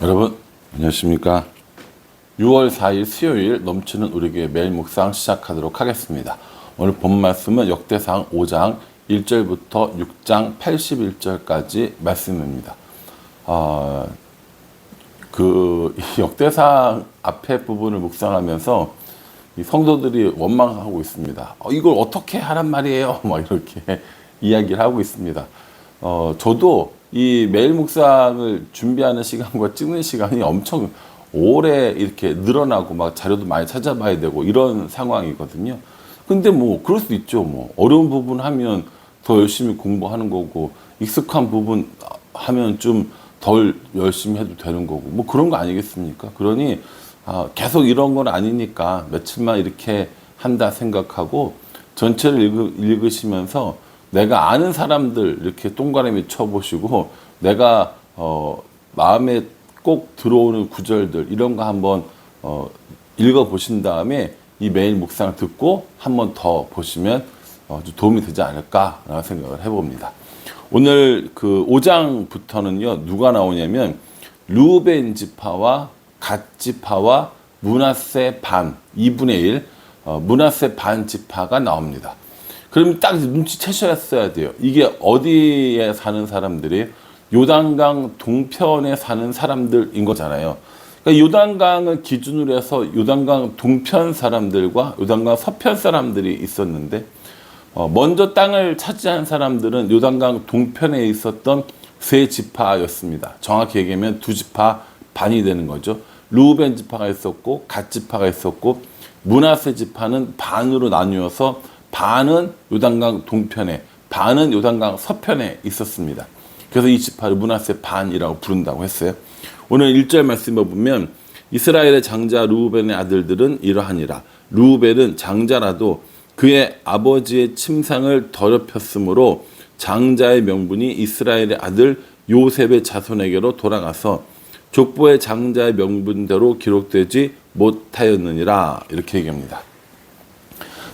여러분 안녕하십니까. 6월 4일 수요일 넘치는 우리 교회 매일 묵상 시작하도록 하겠습니다. 오늘 본 말씀은 역대상 5장 1절부터 6장 81절까지 말씀입니다. 이 역대상 앞에 부분을 묵상하면서 이 성도들이 원망하고 있습니다. 이걸 어떻게 하란 말이에요? 막 이렇게 이야기를 하고 있습니다. 저도 이 매일 묵상을 준비하는 시간과 찍는 시간이 엄청 오래 이렇게 늘어나고 막 자료도 많이 찾아봐야 되고 이런 상황이거든요. 근데 뭐 그럴 수 있죠. 뭐 어려운 부분 하면 더 열심히 공부하는 거고, 익숙한 부분 하면 좀 덜 열심히 해도 되는 거고, 뭐 그런 거 아니겠습니까? 그러니 계속 이런 건 아니니까 며칠만 이렇게 한다 생각하고 전체를 읽으시면서 내가 아는 사람들 이렇게 동그라미 쳐보시고, 내가 마음에 꼭 들어오는 구절들 이런 거 한번 읽어보신 다음에 이 매일 묵상을 듣고 한번 더 보시면 좀 도움이 되지 않을까라는 생각을 해봅니다. 오늘 그 5장부터는요, 누가 나오냐면 르우벤 지파와 갓 지파와 므낫세 반 2분의 1 므낫세 반 지파가 나옵니다. 그럼 딱 눈치채셨어야 돼요. 이게 어디에 사는 사람들이 요단강 동편에 사는 사람들인 거잖아요. 그러니까 요단강을 기준으로 해서 요단강 동편 사람들과 요단강 서편 사람들이 있었는데, 먼저 땅을 차지한 사람들은 요단강 동편에 있었던 세 지파였습니다. 정확히 얘기하면 두 지파 반이 되는 거죠. 르우벤 지파가 있었고 갓 지파가 있었고, 므낫세 지파는 반으로 나누어서 반은 요단강 동편에, 반은 요단강 서편에 있었습니다. 그래서 이 지파를 므낫세 반이라고 부른다고 했어요. 오늘 1절 말씀을 보면 이스라엘의 장자 르우벤의 아들들은 이러하니라. 르우벤은 장자라도 그의 아버지의 침상을 더럽혔으므로 장자의 명분이 이스라엘의 아들 요셉의 자손에게로 돌아가서 족보의 장자의 명분대로 기록되지 못하였느니라. 이렇게 얘기합니다.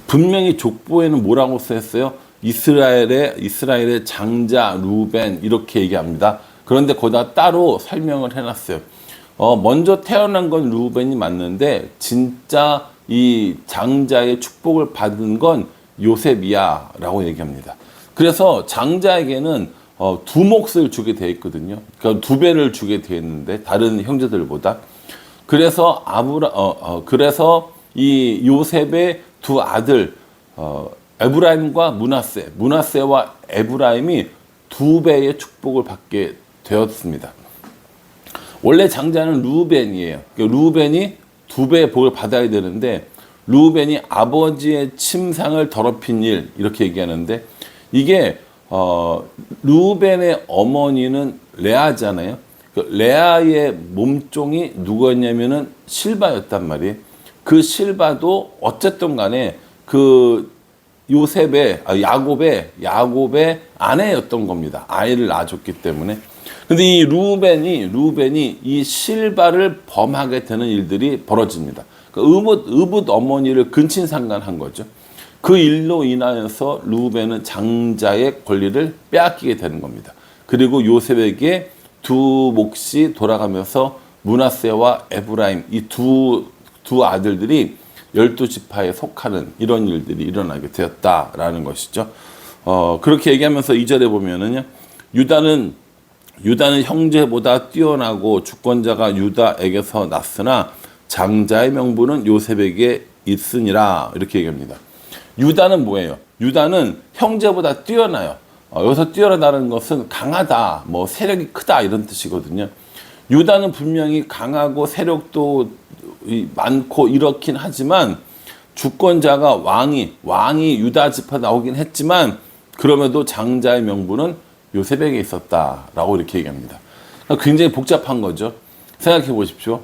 분명히 족보에는 뭐라고 써있어요? 이스라엘의 장자 르우벤 이렇게 얘기합니다. 그런데 거기다 따로 설명을 해놨어요. 먼저 태어난 건 르우벤이 맞는데 진짜 이 장자의 축복을 받은 건 요셉이야 라고 얘기합니다. 그래서 장자에게는 두 몫을 주게 돼 있거든요. 그러니까 두 배를 주게 돼 있는데 다른 형제들보다. 그래서 그래서 이 요셉의 두 아들 에브라임과 므낫세와 에브라임이 두 배의 축복을 받게 되었습니다. 원래 장자는 르우벤이에요. 그러니까 르우벤이 두 배의 복을 받아야 되는데, 르우벤이 아버지의 침상을 더럽힌 일 이렇게 얘기하는데, 이게 르우벤의 어머니는 레아잖아요. 레아의 몸종이 누구였냐면은 실바였단 말이에요. 그 실바도 어쨌든 간에 그 야곱의 아내였던 겁니다. 아이를 낳아줬기 때문에. 근데 이 르우벤이 이 실바를 범하게 되는 일들이 벌어집니다. 의붓 어머니를 근친상간한 거죠. 그 일로 인하여서 르우벤은 장자의 권리를 빼앗기게 되는 겁니다. 그리고 요셉에게 두 몫이 돌아가면서 므낫세와 에브라임 이 두 아들들이 12지파에 속하는 이런 일들이 일어나게 되었다라는 것이죠. 그렇게 얘기하면서 2절에 보면은요, 유다는 형제보다 뛰어나고 주권자가 유다에게서 났으나 장자의 명분은 요셉에게 있으니라. 이렇게 얘기합니다. 유다는 뭐예요? 유다는 형제보다 뛰어나요. 여기서 뛰어나다는 것은 강하다, 뭐 세력이 크다 이런 뜻이거든요. 유다는 분명히 강하고 세력도 많고 이렇긴 하지만 주권자가 왕이 유다 지파 나오긴 했지만, 그럼에도 장자의 명분은 요셉에게 있었다라고 이렇게 얘기합니다. 굉장히 복잡한 거죠. 생각해 보십시오.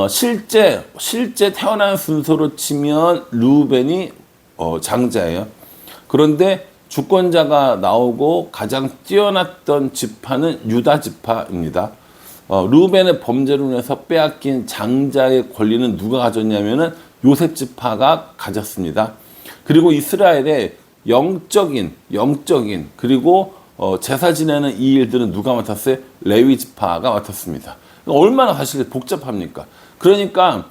실제 태어난 순서로 치면 르우벤이 장자예요. 그런데 주권자가 나오고 가장 뛰어났던 지파는 유다 지파입니다. 르우벤의 범죄로 인해서 빼앗긴 장자의 권리는 누가 가졌냐면은 요셉 지파가 가졌습니다. 그리고 이스라엘의 영적인 그리고 제사 지내는 이 일들은 누가 맡았어요? 레위 지파가 맡았습니다. 얼마나 사실 복잡합니까? 그러니까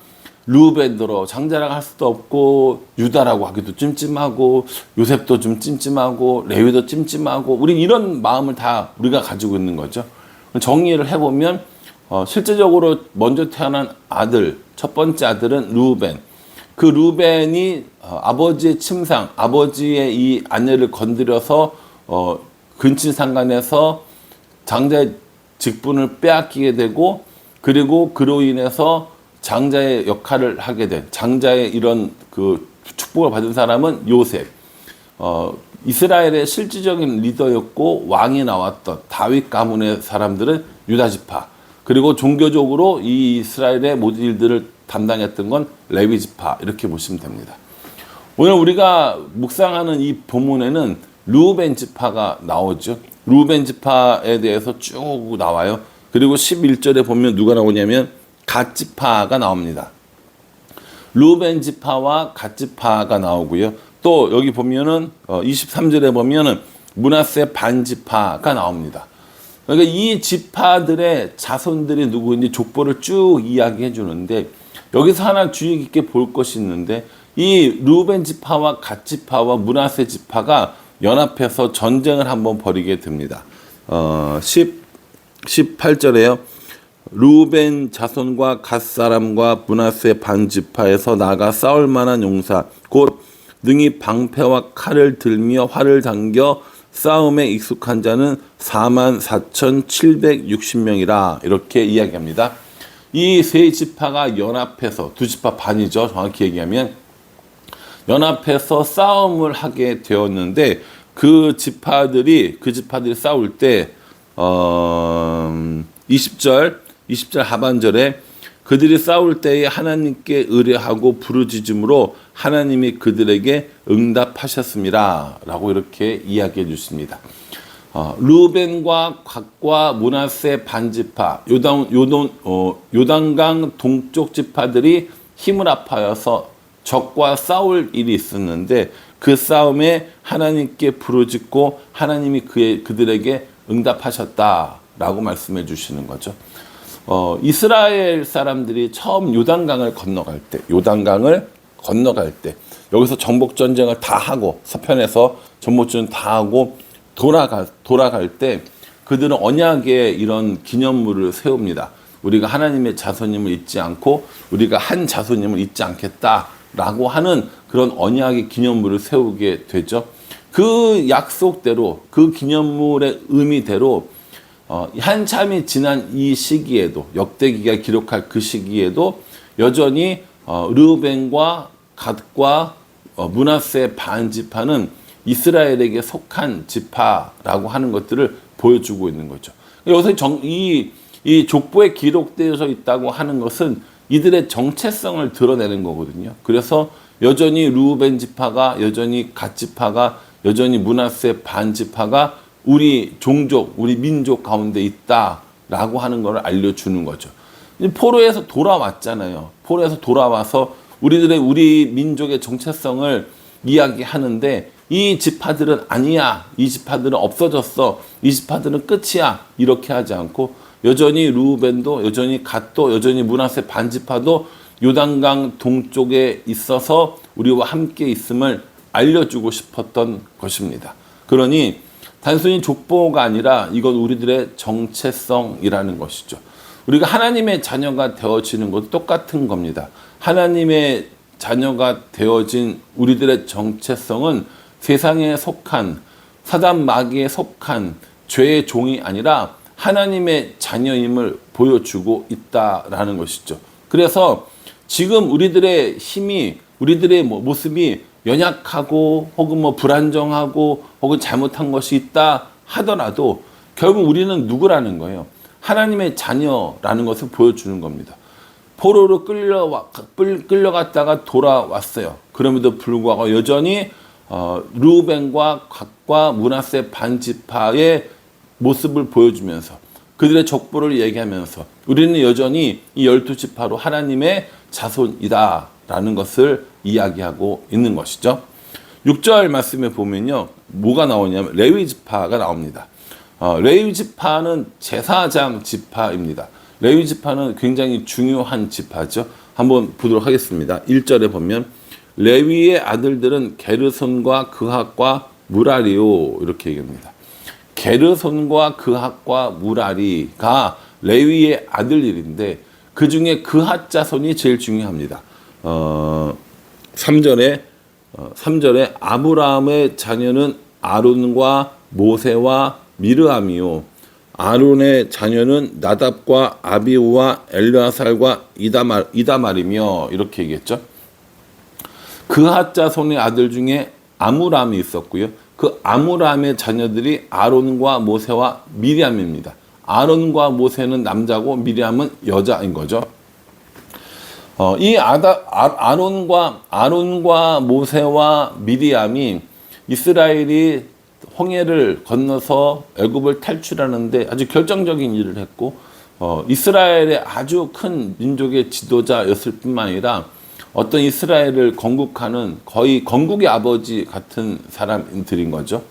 르우벤더러 장자라고 할 수도 없고 유다라고 하기도 찜찜하고 요셉도 좀 찜찜하고 레위도 찜찜하고 우린 이런 마음을 다 우리가 가지고 있는 거죠. 정리를 해보면 실제적으로 먼저 태어난 아들, 첫 번째 아들은 르우벤. 그 르우벤이 아버지의 침상, 아버지의 이 아내를 건드려서 근친상간에서 장자의 직분을 빼앗기게 되고, 그리고 그로 인해서 장자의 역할을 하게 된, 장자의 이런 그 축복을 받은 사람은 요셉. 이스라엘의 실질적인 리더였고 왕이 나왔던 다윗 가문의 사람들은 유다 지파. 그리고 종교적으로 이 이스라엘의 모든 일들을 담당했던 건 레위 지파, 이렇게 보시면 됩니다. 오늘 우리가 묵상하는 이 본문에는 르우벤 지파가 나오죠. 르우벤 지파에 대해서 쭉 나와요. 그리고 11절에 보면 누가 나오냐면 갓 지파가 나옵니다. 르우벤 지파와 갓 지파가 나오고요. 또 여기 보면은 23절에 보면은 므낫세 반 지파가 나옵니다. 그러니까 이 지파들의 자손들이 누구인지 족보를 쭉 이야기해 주는데, 여기서 하나 주의 깊게 볼 것이 있는데, 이 르우벤 지파와 갓 지파와 므낫세 지파가 연합해서 전쟁을 한번 벌이게 됩니다. 18절에요. 르우벤 자손과 갓 사람과 므낫세 반 지파에서 나가 싸울 만한 용사 곧 능히 방패와 칼을 들며 활을 당겨 싸움에 익숙한 자는 44,760명이라 이렇게 이야기합니다. 이 세 지파가 연합해서, 두 지파 반이죠, 정확히 얘기하면 연합해서 싸움을 하게 되었는데, 그 지파들이 싸울 때 20절 하반절에 그들이 싸울 때에 하나님께 의뢰하고 부르짖음으로 하나님이 그들에게 응답하셨습니다 라고 이렇게 이야기해 주십니다. 르우벤과 갓과 므낫세 반지파, 요단강 동쪽 지파들이 힘을 합하여서 적과 싸울 일이 있었는데, 그 싸움에 하나님께 부르짖고 하나님이 그들에게 응답하셨다라고 말씀해 주시는 거죠. 이스라엘 사람들이 처음 요단강을 건너갈 때 여기서 정복 전쟁을 다 하고, 서편에서 정복 전쟁 다 하고 돌아갈 때 그들은 언약의 이런 기념물을 세웁니다. 우리가 하나님의 자손임을 잊지 않고 우리가 한 자손임을 잊지 않겠다라고 하는 그런 언약의 기념물을 세우게 되죠. 그 약속대로, 그 기념물의 의미대로 한참이 지난 이 시기에도, 역대기가 기록할 그 시기에도 여전히 르우벤과 갓과 므낫세 반 지파는 이스라엘에게 속한 지파라고 하는 것들을 보여주고 있는 거죠. 여기서 이 족보에 기록되어져 있다고 하는 것은 이들의 정체성을 드러내는 거거든요. 그래서 여전히 르우벤 지파가, 여전히 갓 지파가, 여전히 므낫세 반 지파가 우리 종족, 우리 민족 가운데 있다라고 하는 것을 알려주는 거죠. 포로에서 돌아왔잖아요. 포로에서 돌아와서 우리 민족의 정체성을 이야기하는데, 이 지파들은 아니야, 이 지파들은 없어졌어, 이 지파들은 끝이야, 이렇게 하지 않고 여전히 르우벤도, 여전히 갓도, 여전히 므낫세 반 지파도 요단강 동쪽에 있어서 우리와 함께 있음을 알려주고 싶었던 것입니다. 그러니 단순히 족보가 아니라 이건 우리들의 정체성이라는 것이죠. 우리가 하나님의 자녀가 되어지는 것도 똑같은 겁니다. 하나님의 자녀가 되어진 우리들의 정체성은 세상에 속한, 사단 마귀에 속한 죄의 종이 아니라 하나님의 자녀임을 보여주고 있다라는 것이죠. 그래서 지금 우리들의 힘이, 우리들의 모습이 연약하고 혹은 불안정하고 혹은 잘못한 것이 있다 하더라도 결국 우리는 누구라는 거예요? 하나님의 자녀라는 것을 보여주는 겁니다. 포로로 끌려갔다가 돌아왔어요. 그럼에도 불구하고 여전히 르우벤과 갓과 므낫세 반 지파의 모습을 보여주면서 그들의 족보를 얘기하면서 우리는 여전히 이 12지파로 하나님의 자손이다라는 것을 이야기하고 있는 것이죠. 6절 말씀에 보면요, 뭐가 나오냐면 레위 지파가 나옵니다. 레위 지파는 제사장 지파입니다. 레위 지파는 굉장히 중요한 지파죠. 한번 보도록 하겠습니다. 1절에 보면 레위의 아들들은 게르손과 그핫과 무라리요 이렇게 얘기합니다. 게르손과 그핫과 무라리가 레위의 아들들인데 그 중에 그핫 자손이 제일 중요합니다. 3절에 아브라함의 자녀는 아론과 모세와 미르암이요 아론의 자녀는 나답과 아비후와 엘르아살과 이다말이며 이렇게 얘기했죠. 그핫 자손의 아들 중에 아므람이 있었고요. 그 아므람의 자녀들이 아론과 모세와 미리암입니다. 아론과 모세는 남자고 미리암은 여자인 거죠. 이 아론과 모세와 미리암이 이스라엘이 홍해를 건너서 애굽을 탈출하는데 아주 결정적인 일을 했고 이스라엘의 아주 큰 민족의 지도자였을 뿐만 아니라 어떤 이스라엘을 건국하는 거의 건국의 아버지 같은 사람들인 거죠.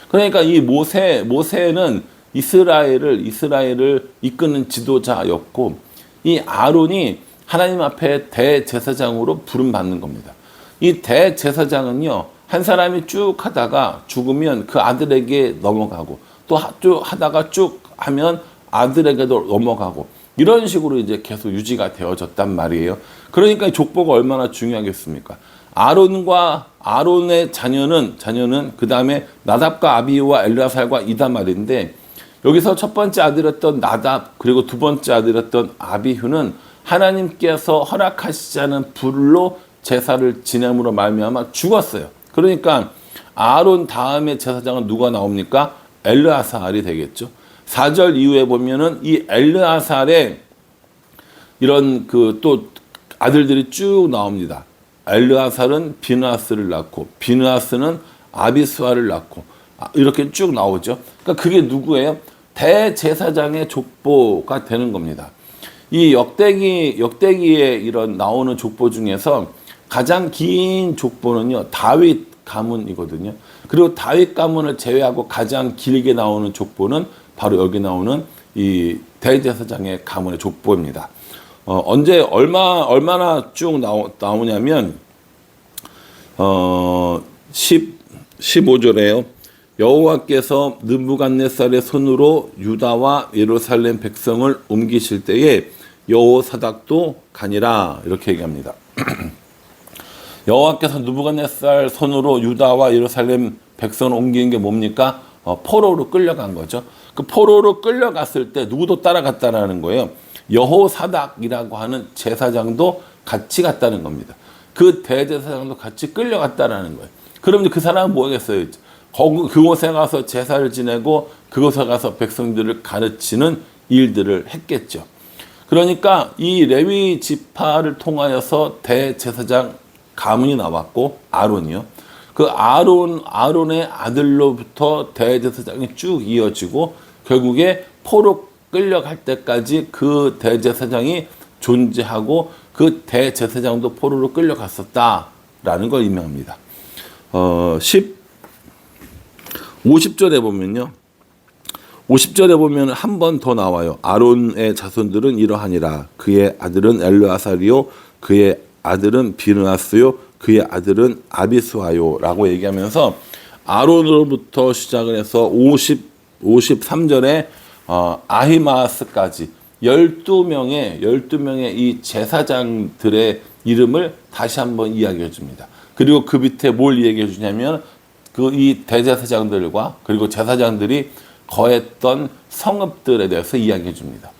그러니까 이 모세는 이스라엘을 이끄는 지도자였고 이 아론이 하나님 앞에 대제사장으로 부름받는 겁니다. 이 대제사장은요, 한 사람이 쭉 하다가 죽으면 그 아들에게 넘어가고 또 쭉 하다가 쭉 하면 아들에게도 넘어가고 이런 식으로 이제 계속 유지가 되어졌단 말이에요. 그러니까 이 족보가 얼마나 중요하겠습니까? 아론의 자녀는 그 다음에 나답과 아비후와 엘르아살과 이다말인데 여기서 첫 번째 아들이었던 나답 그리고 두 번째 아들이었던 아비후는 하나님께서 허락하시지 않은 불로 제사를 지냄으로 말미암아 죽었어요. 그러니까 아론 다음에 제사장은 누가 나옵니까? 엘르아살이 되겠죠. 4절 이후에 보면은 이 엘르아살의 이런 그 또 아들들이 쭉 나옵니다. 엘르아살은 비느하스를 낳고 비느하스는 아비스와를 낳고 이렇게 쭉 나오죠. 그러니까 그게 누구예요? 대제사장의 족보가 되는 겁니다. 이 역대기에 이런 나오는 족보 중에서 가장 긴 족보는요, 다윗 가문이거든요. 그리고 다윗 가문을 제외하고 가장 길게 나오는 족보는 바로 여기 나오는 이 대제사장의 가문의 족보입니다. 언제 얼마나 쭉 나오냐면 15절에요. 여호와께서 느부갓네살의 손으로 유다와 예루살렘 백성을 옮기실 때에 여호사닥도 가니라 이렇게 얘기합니다. 여호와께서 느부갓네살 손으로 유다와 예루살렘 백성을 옮기는 게 뭡니까? 포로로 끌려간 거죠. 그 포로로 끌려갔을 때 누구도 따라갔다라는 거예요. 여호사닥이라고 하는 제사장도 같이 갔다는 겁니다. 그 대제사장도 같이 끌려갔다라는 거예요. 그럼 그 사람은 뭐 하겠어요? 그곳에 가서 제사를 지내고 그곳에 가서 백성들을 가르치는 일들을 했겠죠. 그러니까 이 레위 지파를 통하여서 대제사장 가문이 나왔고 아론이요. 그 아론의 아들로부터 대제사장이 쭉 이어지고 결국에 포로 끌려갈 때까지 그 대제사장이 존재하고 그 대제사장도 포로로 끌려갔었다라는 걸 의미합니다. 50절에 보면요. 50절에 보면 한 번 더 나와요. 아론의 자손들은 이러하니라. 그의 아들은 엘르아살이요. 그의 아들은 비느하스요. 그의 아들은 아비스와요. 라고 얘기하면서 아론으로부터 시작을 해서 53절에 아히마스까지 12명의 이 제사장들의 이름을 다시 한번 이야기해 줍니다. 그리고 그 밑에 뭘 얘기해 주냐면 이 대제사장들과 그리고 제사장들이 거했던 성읍들에 대해서 이야기해 줍니다.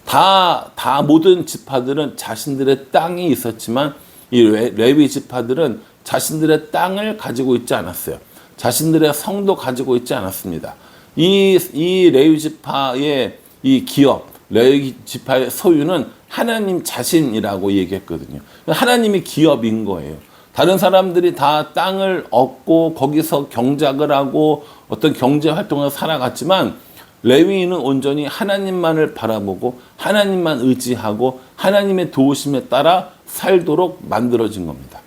다 모든 지파들은 자신들의 땅이 있었지만 이 레위 지파들은 자신들의 땅을 가지고 있지 않았어요. 자신들의 성도 가지고 있지 않았습니다. 이 레위 지파의 이 기업, 레위 지파의 소유는 하나님 자신이라고 얘기했거든요. 하나님이 기업인 거예요. 다른 사람들이 다 땅을 얻고 거기서 경작을 하고 어떤 경제 활동을 살아갔지만 레위인은 온전히 하나님만을 바라보고 하나님만 의지하고 하나님의 도우심에 따라 살도록 만들어진 겁니다.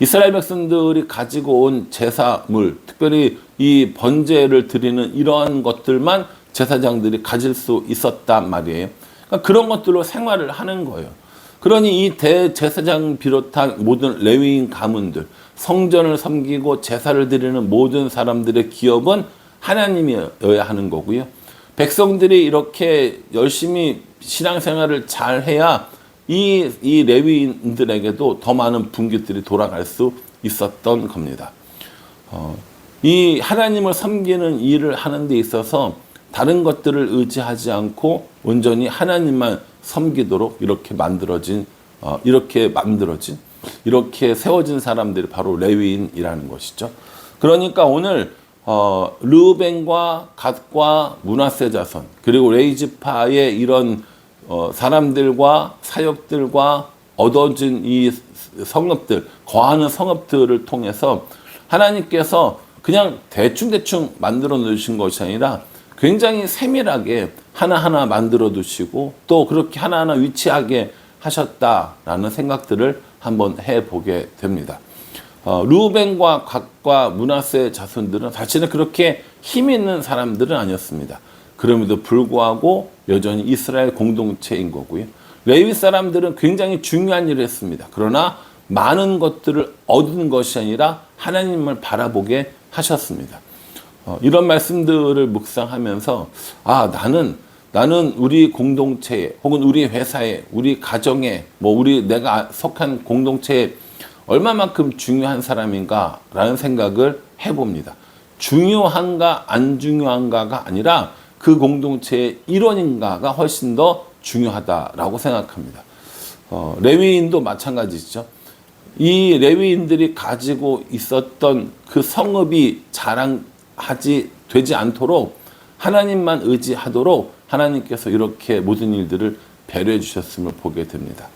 이스라엘 백성들이 가지고 온 제사물, 특별히 이 번제를 드리는 이러한 것들만 제사장들이 가질 수 있었단 말이에요. 그러니까 그런 것들로 생활을 하는 거예요. 그러니 이 대제사장 비롯한 모든 레위인 가문들, 성전을 섬기고 제사를 드리는 모든 사람들의 기업은 하나님이어야 하는 거고요. 백성들이 이렇게 열심히 신앙생활을 잘 해야 이 레위인들에게도 더 많은 분깃들이 돌아갈 수 있었던 겁니다. 이 하나님을 섬기는 일을 하는 데 있어서 다른 것들을 의지하지 않고 온전히 하나님만 섬기도록 이렇게 세워진 사람들이 바로 레위인이라는 것이죠. 그러니까 오늘 르우벤과 갓과 므낫세 자손 그리고 레위 지파의 이런 사람들과 사역들과 얻어진 이 성읍들, 거하는 성읍들을 통해서 하나님께서 그냥 대충 만들어 놓으신 것이 아니라 굉장히 세밀하게 하나하나 만들어 두시고 또 그렇게 하나하나 위치하게 하셨다라는 생각들을 한번 해보게 됩니다. 르우벤과 갓과 므낫세 자손들은 사실은 그렇게 힘 있는 사람들은 아니었습니다. 그럼에도 불구하고 여전히 이스라엘 공동체인 거고요. 레위 사람들은 굉장히 중요한 일을 했습니다. 그러나 많은 것들을 얻은 것이 아니라 하나님을 바라보게 하셨습니다. 이런 말씀들을 묵상하면서 나는 우리 공동체에 혹은 우리 회사에 우리 가정에 내가 속한 공동체에 얼마만큼 중요한 사람인가라는 생각을 해봅니다. 중요한가 안 중요한가가 아니라 그 공동체의 일원인가가 훨씬 더 중요하다라고 생각합니다. 레위인도 마찬가지죠. 이 레위인들이 가지고 있었던 그 성읍이 되지 않도록 하나님만 의지하도록 하나님께서 이렇게 모든 일들을 배려해 주셨음을 보게 됩니다.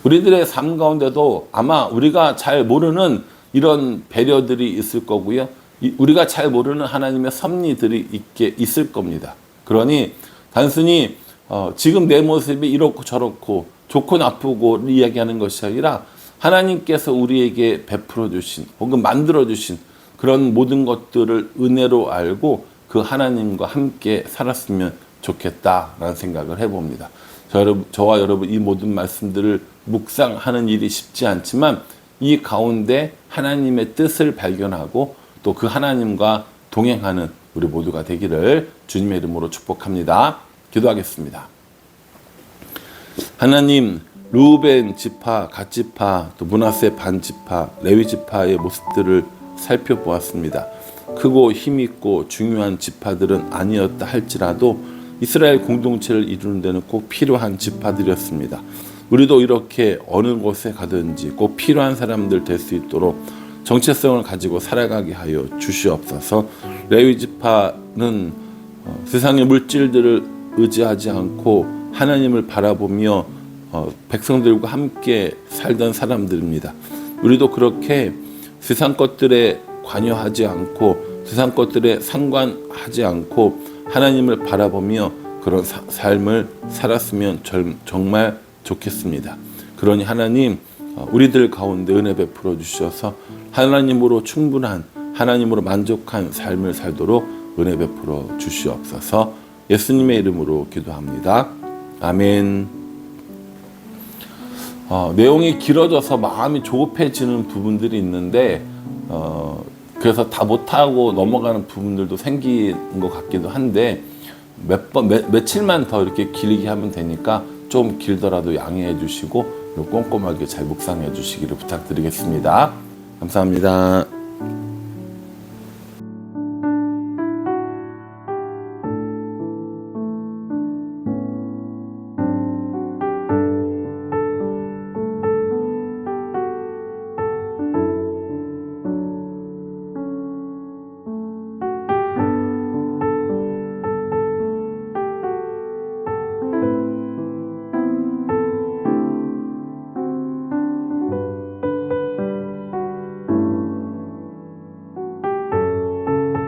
우리들의 삶 가운데도 아마 우리가 잘 모르는 이런 배려들이 있을 거고요. 우리가 잘 모르는 하나님의 섭리들이 있을 겁니다. 그러니 단순히 지금 내 모습이 이렇고 저렇고 좋고 나쁘고 이야기하는 것이 아니라 하나님께서 우리에게 베풀어 주신 혹은 만들어 주신 그런 모든 것들을 은혜로 알고 그 하나님과 함께 살았으면 좋겠다라는 생각을 해봅니다. 저와 여러분 이 모든 말씀들을 묵상하는 일이 쉽지 않지만 이 가운데 하나님의 뜻을 발견하고 또 그 하나님과 동행하는 우리 모두가 되기를 주님의 이름으로 축복합니다. 기도하겠습니다. 하나님, 르우벤 지파, 갓 지파, 또 므낫세 반 지파, 레위 지파의 모습들을 살펴보았습니다. 크고 힘있고 중요한 지파들은 아니었다 할지라도 이스라엘 공동체를 이루는 데는 꼭 필요한 지파들이었습니다. 우리도 이렇게 어느 곳에 가든지 꼭 필요한 사람들 될 수 있도록 정체성을 가지고 살아가게 하여 주시옵소서. 레위 지파는 세상의 물질들을 의지하지 않고 하나님을 바라보며 백성들과 함께 살던 사람들입니다. 우리도 그렇게 세상 것들에 관여하지 않고 세상 것들에 상관하지 않고 하나님을 바라보며 그런 삶을 살았으면 정말 좋겠습니다. 그러니 하나님, 우리들 가운데 은혜 베풀어 주셔서 하나님으로 충분한, 하나님으로 만족한 삶을 살도록 은혜 베풀어 주시옵소서. 예수님의 이름으로 기도합니다. 아멘. 내용이 길어져서 마음이 조급해지는 부분들이 있는데 그래서 다 못하고 넘어가는 부분들도 생기는 것 같기도 한데 며칠만 더 이렇게 길게 하면 되니까 좀 길더라도 양해해 주시고 꼼꼼하게 잘 묵상해 주시기를 부탁드리겠습니다. 감사합니다.